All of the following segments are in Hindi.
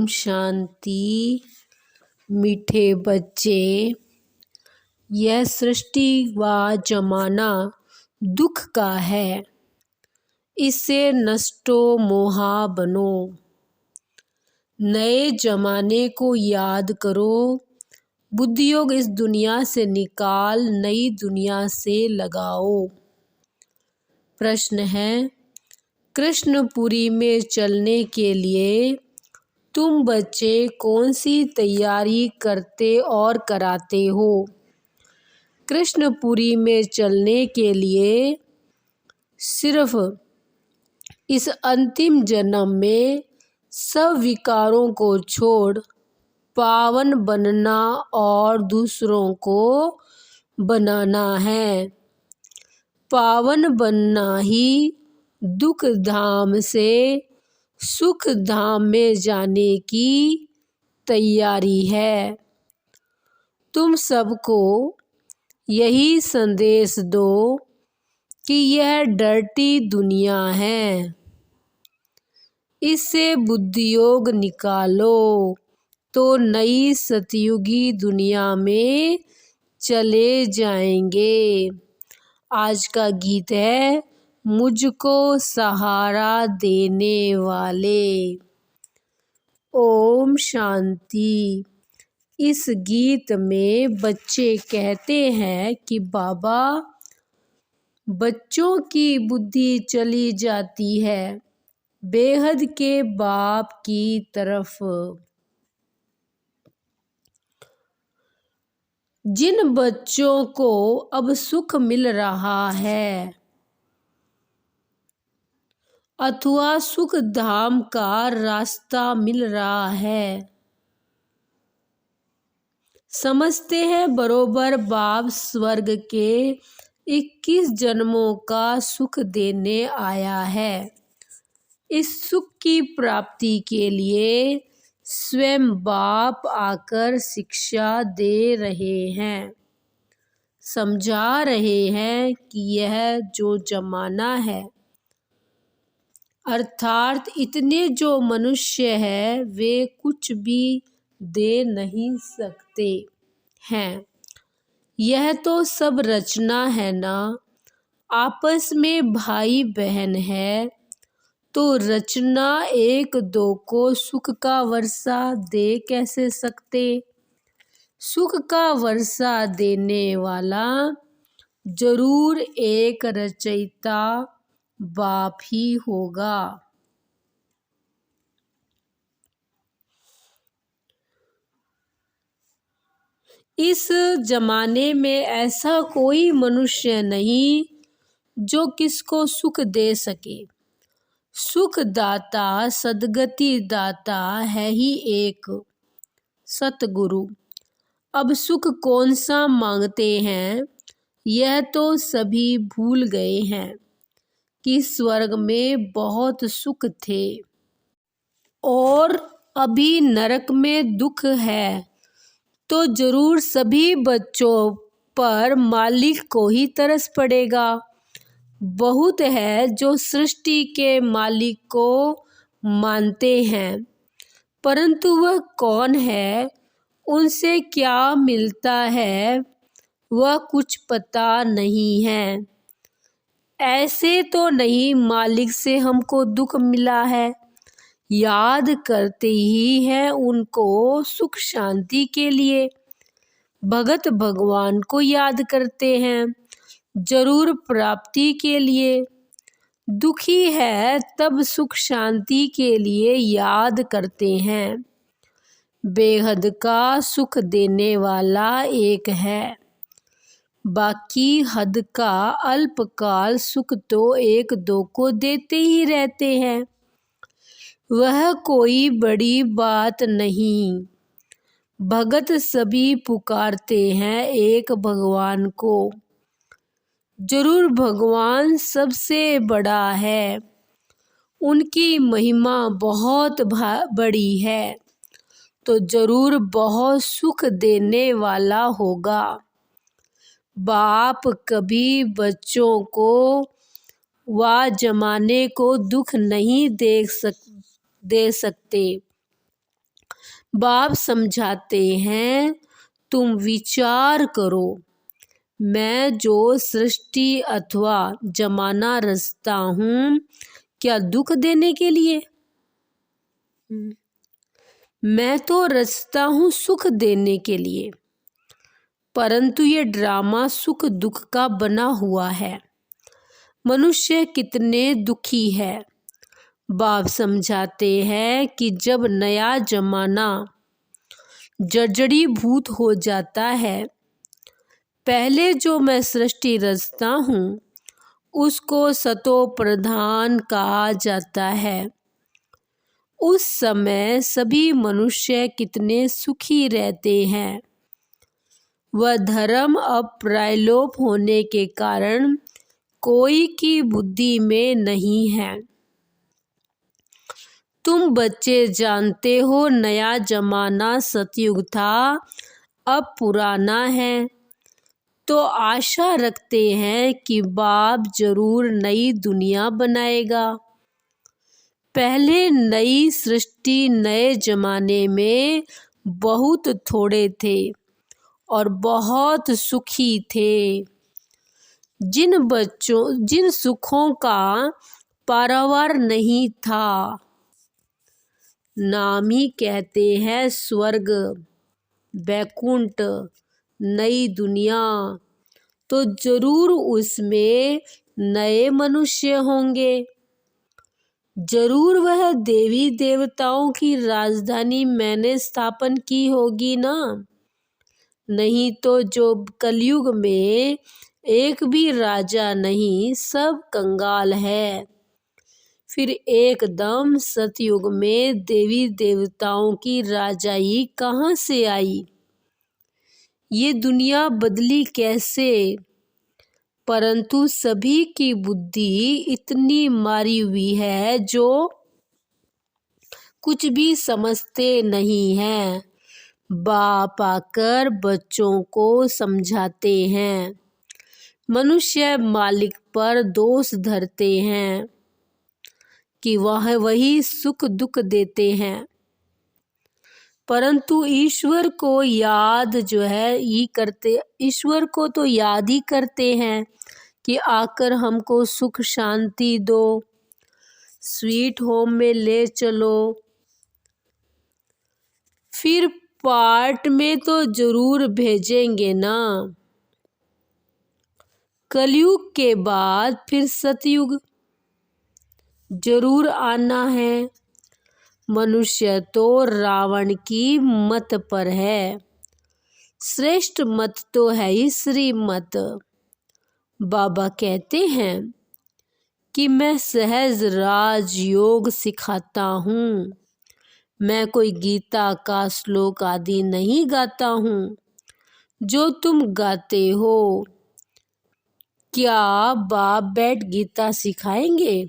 शांति। मीठे बच्चे, यह सृष्टि व जमाना दुख का है, इससे नष्टो मोहा बनो। नए जमाने को याद करो, बुद्धियोग इस दुनिया से निकाल नई दुनिया से लगाओ। प्रश्न है, कृष्णपुरी में चलने के लिए तुम बच्चे कौन सी तैयारी करते और कराते हो? कृष्णपुरी में चलने के लिए सिर्फ इस अंतिम जन्म में सब विकारों को छोड़ पावन बनना और दूसरों को बनाना है। पावन बनना ही दुख धाम से सुख धाम में जाने की तैयारी है। तुम सबको यही संदेश दो कि यह डर्टी दुनिया है, इससे बुद्धियोग निकालो तो नई सतयुगी दुनिया में चले जाएंगे। आज का गीत है मुझको सहारा देने वाले। ओम शांति। इस गीत में बच्चे कहते हैं कि बाबा, बच्चों की बुद्धि चली जाती है बेहद के बाप की तरफ। जिन बच्चों को अब सुख मिल रहा है अथवा सुख धाम का रास्ता मिल रहा है, समझते हैं बरोबर बाप स्वर्ग के 21 जन्मों का सुख देने आया है। इस सुख की प्राप्ति के लिए स्वयं बाप आकर शिक्षा दे रहे हैं, समझा रहे हैं कि यह जो जमाना है अर्थात इतने जो मनुष्य है वे कुछ भी दे नहीं सकते हैं। यह तो सब रचना है ना। आपस में भाई बहन है तो रचना एक दो को सुख का वर्षा दे कैसे सकते? सुख का वर्षा देने वाला जरूर एक रचयिता बाप ही होगा। इस जमाने में ऐसा कोई मनुष्य नहीं जो किसको सुख दे सके। सुख दाता सद्गति दाता है ही एक, सतगुरु। अब सुख कौन सा मांगते हैं यह तो सभी भूल गए हैं कि स्वर्ग में बहुत सुख थे और अभी नरक में दुख है, तो जरूर सभी बच्चों पर मालिक को ही तरस पड़ेगा। बहुत है जो सृष्टि के मालिक को मानते हैं, परंतु वह कौन है, उनसे क्या मिलता है, वह कुछ पता नहीं है। ऐसे तो नहीं मालिक से हमको दुख मिला है, याद करते ही हैं उनको सुख शांति के लिए। भगत भगवान को याद करते हैं जरूर प्राप्ति के लिए। दुखी है तब सुख शांति के लिए याद करते हैं। बेहद का सुख देने वाला एक है, बाकी हद का अल्पकाल सुख तो एक दो को देते ही रहते हैं। वह कोई बड़ी बात नहीं। भगत सभी पुकारते हैं एक भगवान को, जरूर भगवान सबसे बड़ा है, उनकी महिमा बहुत बड़ी है, तो जरूर बहुत सुख देने वाला होगा। बाप कभी बच्चों को व जमाने को दुख नहीं दे सकते। बाप समझाते हैं, तुम विचार करो, मैं जो सृष्टि अथवा जमाना रचता हूँ, क्या दुख देने के लिए? मैं तो रचता हूँ सुख देने के लिए, परंतु ये ड्रामा सुख दुख का बना हुआ है। मनुष्य कितने दुखी है। बाप समझाते हैं कि जब नया जमाना जर्जरीभूत हो जाता है, पहले जो मैं सृष्टि रचता हूँ उसको सतो प्रधान कहा जाता है। उस समय सभी मनुष्य कितने सुखी रहते हैं। वह धर्म अब प्रायलोप होने के कारण कोई की बुद्धि में नहीं है। तुम बच्चे जानते हो नया जमाना सतयुग था, अब पुराना है, तो आशा रखते हैं कि बाप जरूर नई दुनिया बनाएगा। पहले नई सृष्टि नए जमाने में बहुत थोड़े थे और बहुत सुखी थे। जिन सुखों का पारावार नहीं था, नाम ही कहते हैं स्वर्ग, वैकुंठ, नई दुनिया, तो जरूर उसमें नए मनुष्य होंगे। जरूर वह देवी देवताओं की राजधानी मैंने स्थापन की होगी ना। नहीं तो जो कलयुग में एक भी राजा नहीं, सब कंगाल है। फिर एकदम सतयुग में देवी देवताओं की राजाई कहाँ से आई? ये दुनिया बदली कैसे? परंतु सभी की बुद्धि इतनी मारी हुई है जो कुछ भी समझते नहीं हैं। बाप आकर बच्चों को समझाते हैं। मनुष्य मालिक पर दोष धरते हैं कि वह वही सुख दुख देते हैं, परंतु ईश्वर को याद ईश्वर को तो याद ही करते हैं कि आकर हमको सुख शांति दो, स्वीट होम में ले चलो। फिर पार्ट में तो जरूर भेजेंगे ना। कलयुग के बाद फिर सतयुग जरूर आना है। मनुष्य तो रावण की मत पर है, श्रेष्ठ मत तो है ही श्री मत। बाबा कहते हैं कि मैं सहज राज योग सिखाता हूँ। मैं कोई गीता का श्लोक आदि नहीं गाता हूँ जो तुम गाते हो। क्या बाप बैठ गीता सिखाएंगे?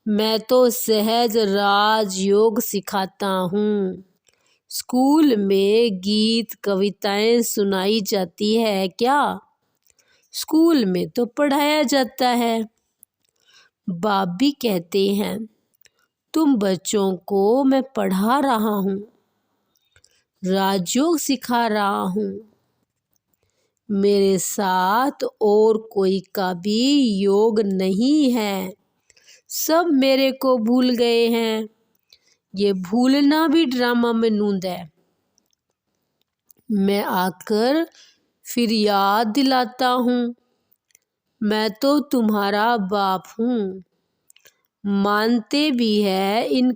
मैं तो सहज राज योग सिखाता हूँ। स्कूल में गीत कविताएं सुनाई जाती है क्या? स्कूल में तो पढ़ाया जाता है। बाप भी कहते हैं, तुम बच्चों को मैं पढ़ा रहा हूँ, राजयोग सिखा रहा हूँ। मेरे साथ और कोई का भी योग नहीं है। सब मेरे को भूल गए हैं। ये भूलना भी ड्रामा में नूंद है। मैं आकर फिर याद दिलाता हूँ, मैं तो तुम्हारा बाप हूँ। मानते भी है इन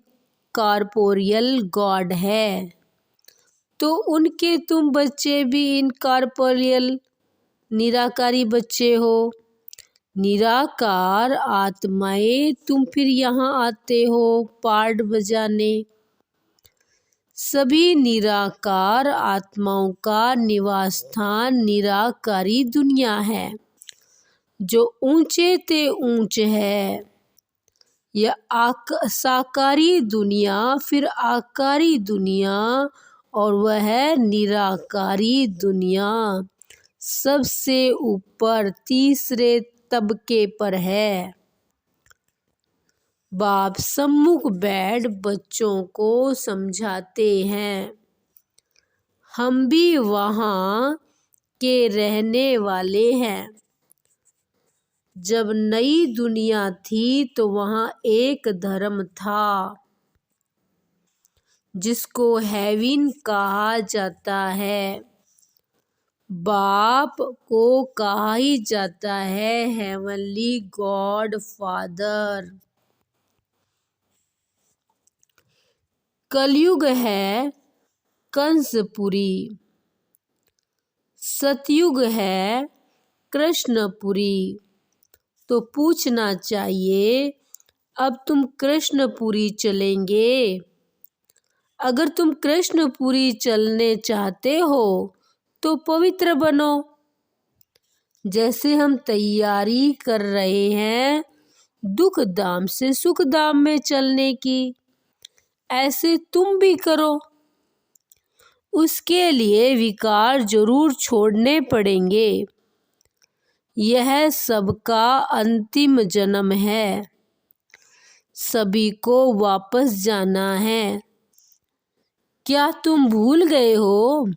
कॉर्पोरियल गॉड है, तो उनके तुम बच्चे भी इन कॉर्पोरियल निराकारी बच्चे हो। निराकार आत्माएं तुम फिर यहाँ आते हो पार्ट बजाने। सभी निराकार आत्माओं का निवास स्थान निराकारी दुनिया है, जो ऊंचे ते ऊंच है। यह साकारी दुनिया, फिर आकारी दुनिया, और वह निराकारी दुनिया सबसे ऊपर तीसरे तबके पर है। बाप सम्मुख बैठ बच्चों को समझाते हैं। हम भी वहाँ के रहने वाले हैं। जब नई दुनिया थी तो वहाँ एक धर्म था जिसको हेवन कहा जाता है। बाप को कहा ही जाता है हेवनली गॉड फादर। कलयुग है कंसपुरी, सतयुग है कृष्णपुरी। तो पूछना चाहिए, अब तुम कृष्णपुरी चलेंगे? अगर तुम कृष्णपुरी चलने चाहते हो तो पवित्र बनो। जैसे हम तैयारी कर रहे हैं दुख धाम से सुख धाम में चलने की, ऐसे तुम भी करो। उसके लिए विकार जरूर छोड़ने पड़ेंगे। यह सबका अंतिम जन्म है। सभी को वापस जाना है। क्या तुम भूल गए हो?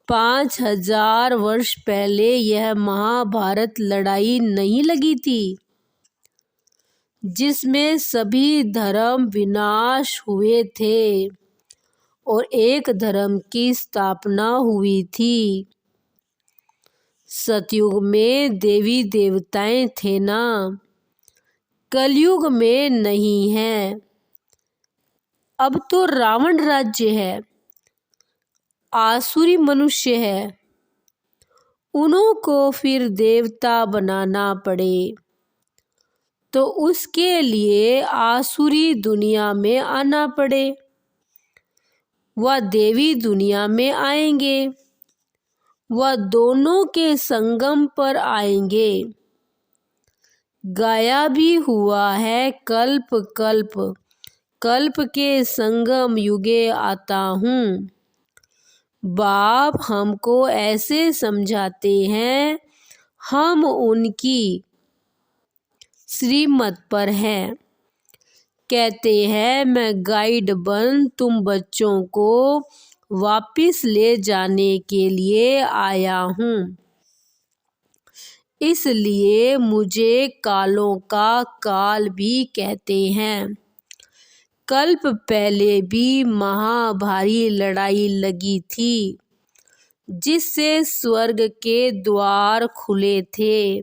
5000 वर्ष पहले यह महाभारत लड़ाई नहीं लगी थी जिसमें सभी धर्म विनाश हुए थे और एक धर्म की स्थापना हुई थी। सतयुग में देवी देवताएं थे ना, कलयुग में नहीं है। अब तो रावण राज्य है, आसुरी मनुष्य है। उन्हों को फिर देवता बनाना पड़े तो उसके लिए आसुरी दुनिया में आना पड़े। वह देवी दुनिया में आएंगे, वह दोनों के संगम पर आएंगे। गाया भी हुआ है कल्प कल्प कल्प के संगम युगे आता हूँ। बाप हमको ऐसे समझाते हैं, हम उनकी श्रीमत पर हैं। कहते हैं मैं गाइड बन तुम बच्चों को वापिस ले जाने के लिए आया हूँ। इसलिए मुझे कालों का काल भी कहते हैं। कल्प पहले भी महाभारी लड़ाई लगी थी जिससे स्वर्ग के द्वार खुले थे,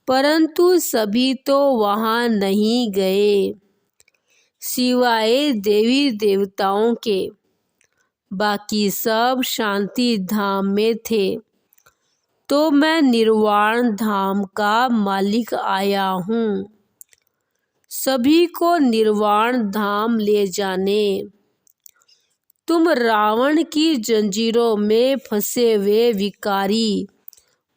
परंतु सभी तो वहां नहीं गए सिवाय देवी देवताओं के। बाकी सब शांति धाम में थे। तो मैं निर्वाण धाम का मालिक आया हूँ सभी को निर्वाण धाम ले जाने। तुम रावण की जंजीरों में फंसे हुए विकारी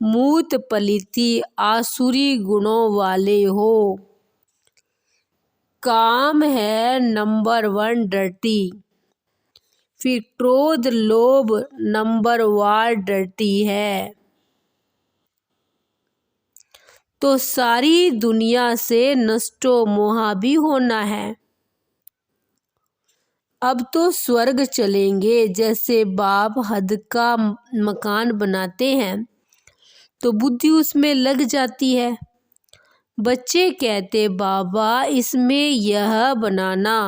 मूत पलिती आसुरी गुणों वाले हो। काम है नंबर 1 डर्टी, फिर क्रोध लोभ नंबर 1 डर्टी है। तो सारी दुनिया से नष्टो मोहा भी होना है। अब तो स्वर्ग चलेंगे। जैसे बाप हद का मकान बनाते हैं तो बुद्धि उसमें लग जाती है। बच्चे कहते बाबा इसमें यह बनाना।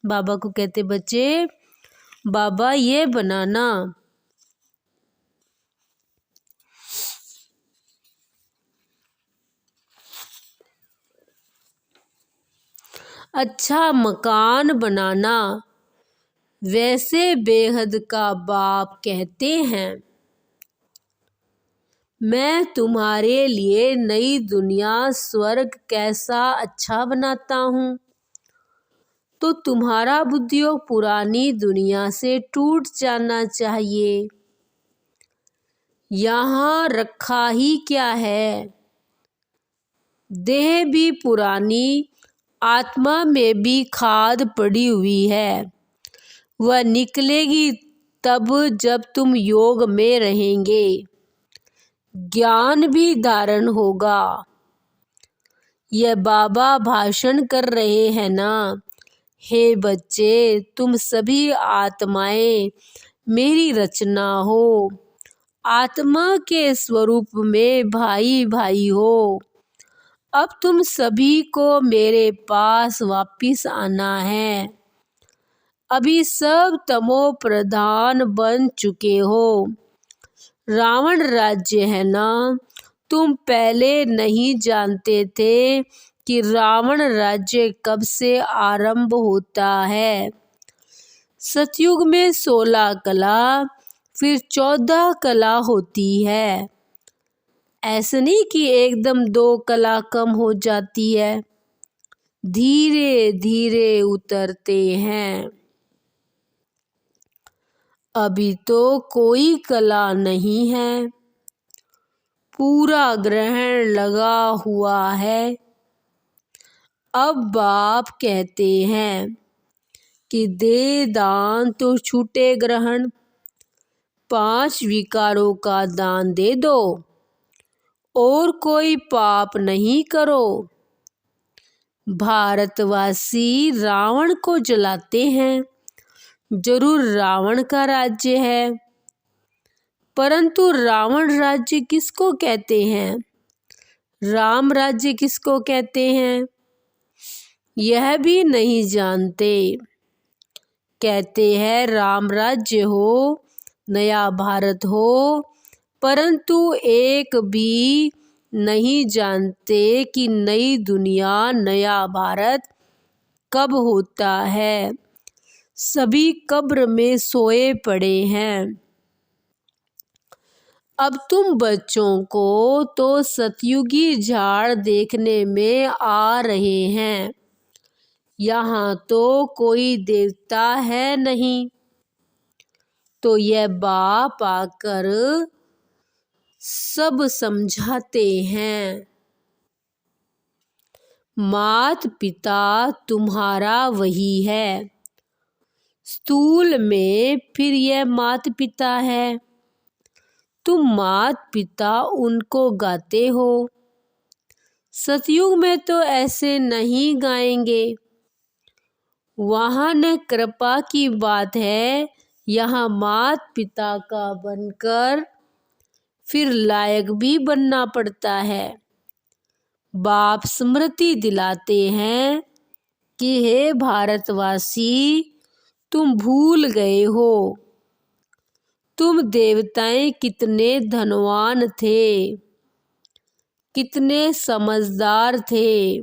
बाबा को कहते बच्चे बाबा ये बनाना। अच्छा मकान बनाना। वैसे बेहद का बाप कहते हैं मैं तुम्हारे लिए नई दुनिया स्वर्ग कैसा अच्छा बनाता हूँ। तो तुम्हारा बुद्धियोग पुरानी दुनिया से टूट जाना चाहिए। यहाँ रखा ही क्या है, देह भी पुरानी, आत्मा में भी खाद पड़ी हुई है। वह निकलेगी तब जब तुम योग में रहेंगे। ज्ञान भी धारण होगा। यह बाबा भाषण कर रहे हैं ना, हे बच्चे, तुम सभी आत्माएं मेरी रचना हो। आत्मा के स्वरूप में भाई भाई हो। अब तुम सभी को मेरे पास वापिस आना है। अभी सब तमो प्रधान बन चुके हो। रावण राज्य है ना, तुम पहले नहीं जानते थे कि रावण राज्य कब से आरंभ होता है। सतयुग में 16 कला, फिर 14 कला होती है। ऐसा नहीं कि एकदम 2 कला कम हो जाती है, धीरे धीरे उतरते हैं। अभी तो कोई कला नहीं है, पूरा ग्रहण लगा हुआ है। अब बाप कहते हैं कि दे दान तो छूटे ग्रहण, 5 विकारों का दान दे दो और कोई पाप नहीं करो। भारतवासी रावण को जलाते हैं, जरूर रावण का राज्य है, परंतु रावण राज्य किसको कहते हैं, राम राज्य किसको कहते हैं, यह भी नहीं जानते। कहते हैं राम राज्य हो, नया भारत हो, परंतु एक भी नहीं जानते कि नई दुनिया, नया भारत कब होता है। सभी कब्र में सोए पड़े हैं। अब तुम बच्चों को तो सतयुगी झाड़ देखने में आ रहे हैं। यहाँ तो कोई देवता है नहीं, तो यह बाप आकर सब समझाते हैं। मात पिता तुम्हारा वही है, स्थूल में फिर यह मात पिता है। तुम मात पिता उनको गाते हो, सतयुग में तो ऐसे नहीं गाएंगे। वहाँ न कृपा की बात है, यहाँ मात पिता का बनकर फिर लायक भी बनना पड़ता है। बाप स्मृति दिलाते हैं कि हे भारतवासी, तुम भूल गए हो तुम देवताएं कितने धनवान थे, कितने समझदार थे।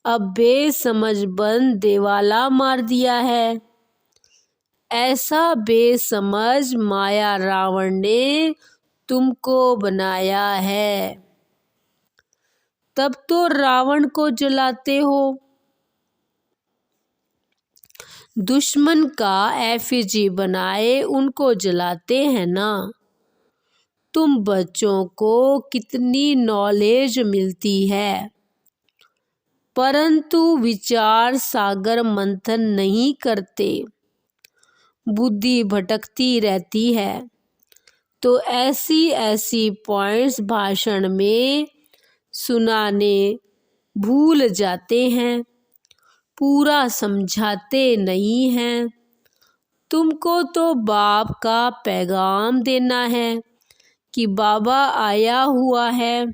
अब बेसमझ बन देवाला मार दिया है। ऐसा बेसमझ माया रावण ने तुमको बनाया है, तब तो रावण को जलाते हो। दुश्मन का एफिजी बनाए उनको जलाते हैं ना। तुम बच्चों को कितनी नॉलेज मिलती है, परंतु विचार सागर मंथन नहीं करते, बुद्धि भटकती रहती है। तो ऐसी ऐसी पॉइंट्स भाषण में सुनाने भूल जाते हैं, पूरा समझाते नहीं हैं। तुमको तो बाप का पैगाम देना है कि बाबा आया हुआ है।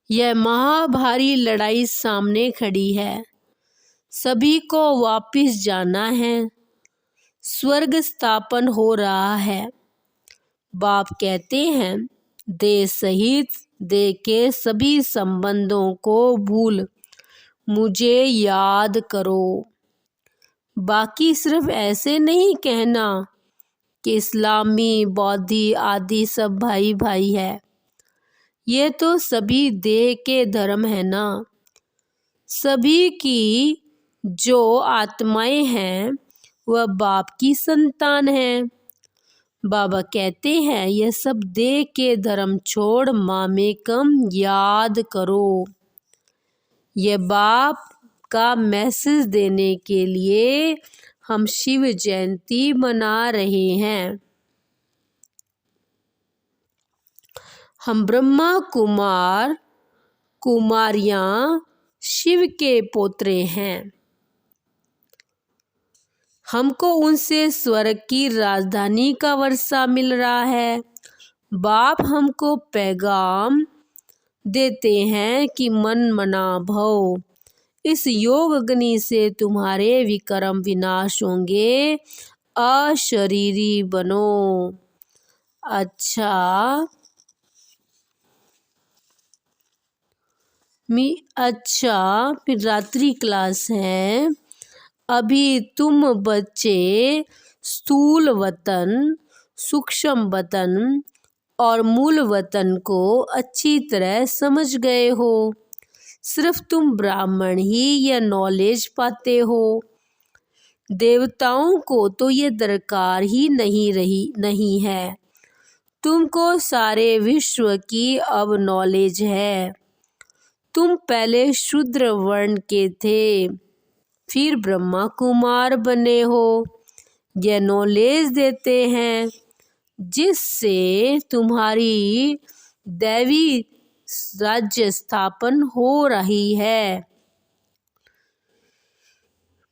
यह महाभारी लड़ाई सामने खड़ी है, सभी को वापिस जाना है, स्वर्ग स्थापन हो रहा है। बाप कहते हैं देह सहित देह के सभी संबंधों को भूल मुझे याद करो। बाकी सिर्फ ऐसे नहीं कहना कि इस्लामी, बौद्धि आदि सब भाई भाई है। ये तो सभी देह के धर्म है ना। सभी की जो आत्माएं हैं वह बाप की संतान है। बाबा कहते हैं यह सब देह के धर्म छोड़ मामेकम याद करो। यह बाप का मैसेज देने के लिए हम शिव जयंती मना रहे हैं। हम ब्रह्मा कुमार कुमारियां शिव के पोत्रे हैं। हमको उनसे स्वर्ग की राजधानी का वर्षा मिल रहा है। बाप हमको पैगाम देते हैं कि मन मना भव, इस योग अग्नि से तुम्हारे विकर्म विनाश होंगे, अशरीरी बनो। अच्छा फिर रात्रि क्लास है। अभी तुम बच्चे स्थूल वतन, सूक्ष्म वतन और मूल वतन को अच्छी तरह समझ गए हो। सिर्फ तुम ब्राह्मण ही यह नॉलेज पाते हो। देवताओं को तो ये दरकार ही नहीं है। तुमको सारे विश्व की अब नॉलेज है। तुम पहले शूद्र वर्ण के थे, फिर ब्रह्मा कुमार बने हो। यह नॉलेज देते हैं जिससे तुम्हारी दैवी राज्य स्थापन हो रही है।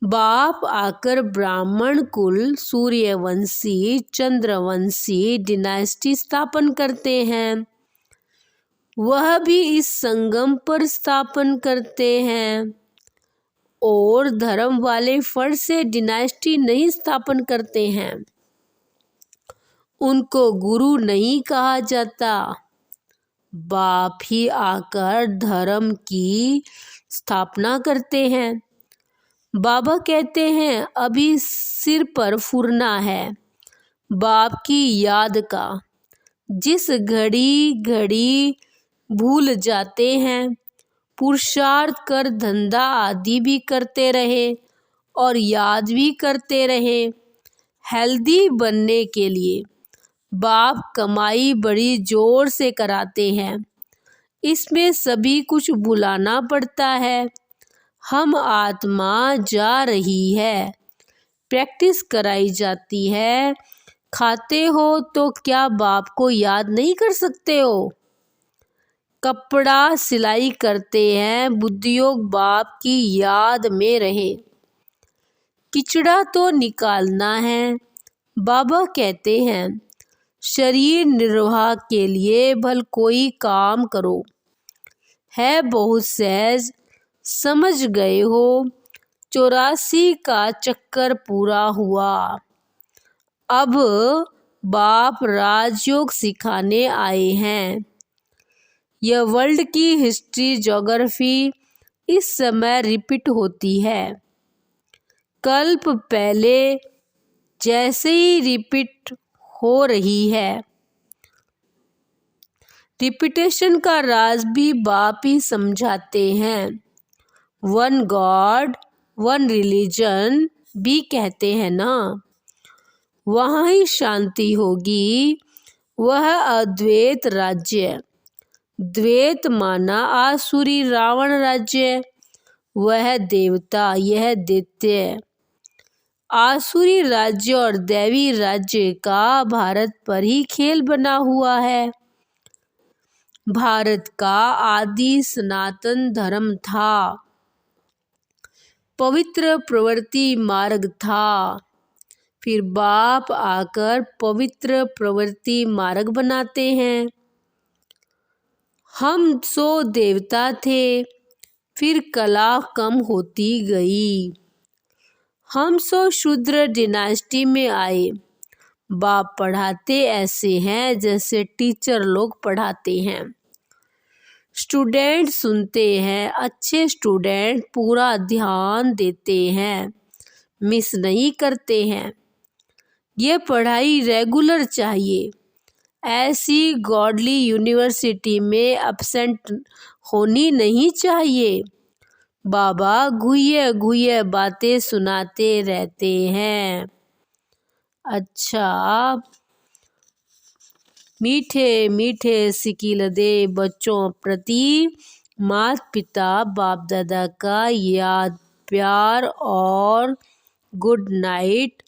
बाप आकर ब्राह्मण कुल सूर्यवंशी चंद्रवंशी डिनास्टी स्थापन करते हैं। वह भी इस संगम पर स्थापन करते हैं और धर्म वाले फर्ज से डिनास्टी नहीं स्थापन करते हैं। उनको गुरु नहीं कहा जाता। बाप ही आकर धर्म की स्थापना करते हैं। बाबा कहते हैं अभी सिर पर फुरना है बाप की याद का। जिस घड़ी भूल जाते हैं, पुरुषार्थ कर धंधा आदि भी करते रहे और याद भी करते रहे। हेल्दी बनने के लिए बाप कमाई बड़ी जोर से कराते हैं। इसमें सभी कुछ बुलाना पड़ता है। हम आत्मा जा रही है, प्रैक्टिस कराई जाती है। खाते हो तो क्या बाप को याद नहीं कर सकते हो? कपड़ा सिलाई करते हैं, बुद्धियोग बाप की याद में रहे। किचड़ा तो निकालना है। बाबा कहते हैं शरीर निर्वाह के लिए भल कोई काम करो। है बहुत सहज, समझ गए हो। 84 का चक्कर पूरा हुआ। अब बाप राजयोग सिखाने आए हैं। यह वर्ल्ड की हिस्ट्री ज्योग्राफी इस समय रिपीट होती है। कल्प पहले जैसे ही रिपीट हो रही है। रिपीटेशन का राज भी बाप ही समझाते हैं। वन गॉड वन रिलीजन भी कहते हैं ना, वहाँ ही शांति होगी। वह अद्वैत राज्य, द्वैत माना आसुरी रावण राज्य, वह देवता यह दैत्य। आसुरी राज्य और दैवी राज्य का भारत पर ही खेल बना हुआ है। भारत का आदि सनातन धर्म था, पवित्र प्रवृत्ति मार्ग था। फिर बाप आकर पवित्र प्रवृत्ति मार्ग बनाते हैं। हम सो देवता थे, फिर कला कम होती गई। हम सो शूद्र डिनास्टी में आए। बाप पढ़ाते ऐसे हैं जैसे टीचर लोग पढ़ाते हैं। स्टूडेंट सुनते हैं। अच्छे स्टूडेंट पूरा ध्यान देते हैं, मिस नहीं करते हैं। ये पढ़ाई रेगुलर चाहिए। ऐसी गॉडली यूनिवर्सिटी में एब्सेंट होनी नहीं चाहिए। बाबा घुइये घुइये बातें सुनाते रहते हैं। अच्छा, मीठे मीठे सिकिल दे बच्चों प्रति माता पिता बाप दादा का याद प्यार और गुड नाइट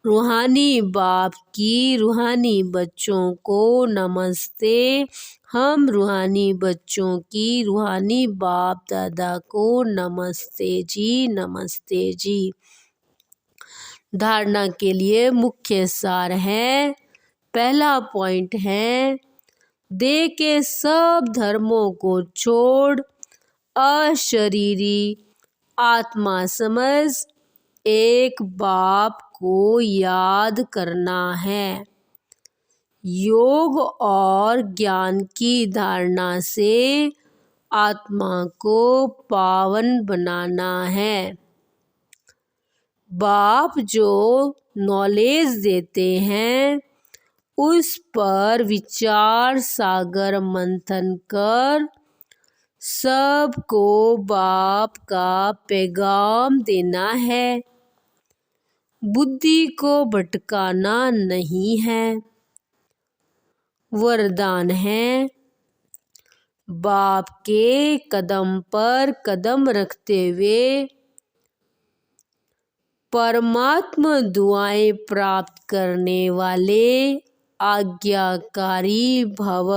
रूहानी बाप की रूहानी बच्चों को नमस्ते। हम रूहानी बच्चों की रूहानी बाप दादा को नमस्ते जी, नमस्ते जी। धारणा के लिए मुख्य सार है। पहला पॉइंट है, देह के सब धर्मों को छोड़ अशरीरी आत्मा समझ एक बाप को याद करना है। योग और ज्ञान की धारणा से आत्मा को पावन बनाना है। बाप जो नॉलेज देते हैं उस पर विचार सागर मंथन कर सबको बाप का पैगाम देना है। बुद्धि को भटकाना नहीं है। वरदान है, बाप के कदम पर कदम रखते हुए परमात्मा दुआएं प्राप्त करने वाले आज्ञाकारी भव।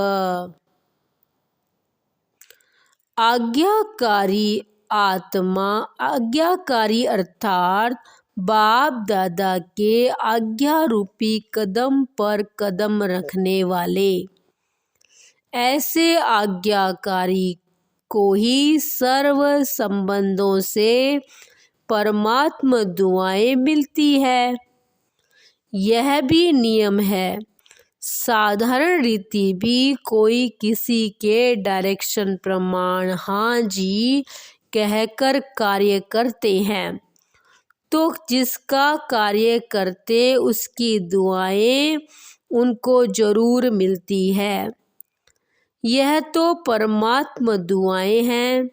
आज्ञाकारी आत्मा, आज्ञाकारी अर्थात बाप दादा के आज्ञा रूपी कदम पर कदम रखने वाले। ऐसे आज्ञाकारी को ही सर्व संबंधों से परमात्मा दुआएं मिलती है। यह भी नियम है। साधारण रीति भी कोई किसी के डायरेक्शन प्रमाण हाँ जी कहकर कार्य करते हैं तो जिसका कार्य करते उसकी दुआएं उनको जरूर मिलती है। यह तो परमात्मा दुआएं हैं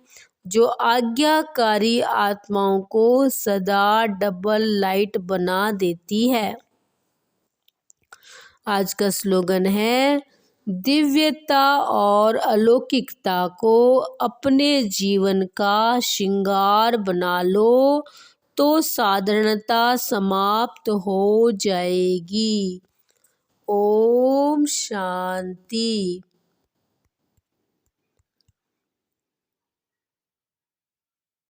जो आज्ञाकारी आत्माओं को सदा डबल लाइट बना देती है। आज का स्लोगन है, दिव्यता और अलौकिकता को अपने जीवन का श्रृंगार बना लो तो साधारणता समाप्त हो जाएगी। ओम शांति।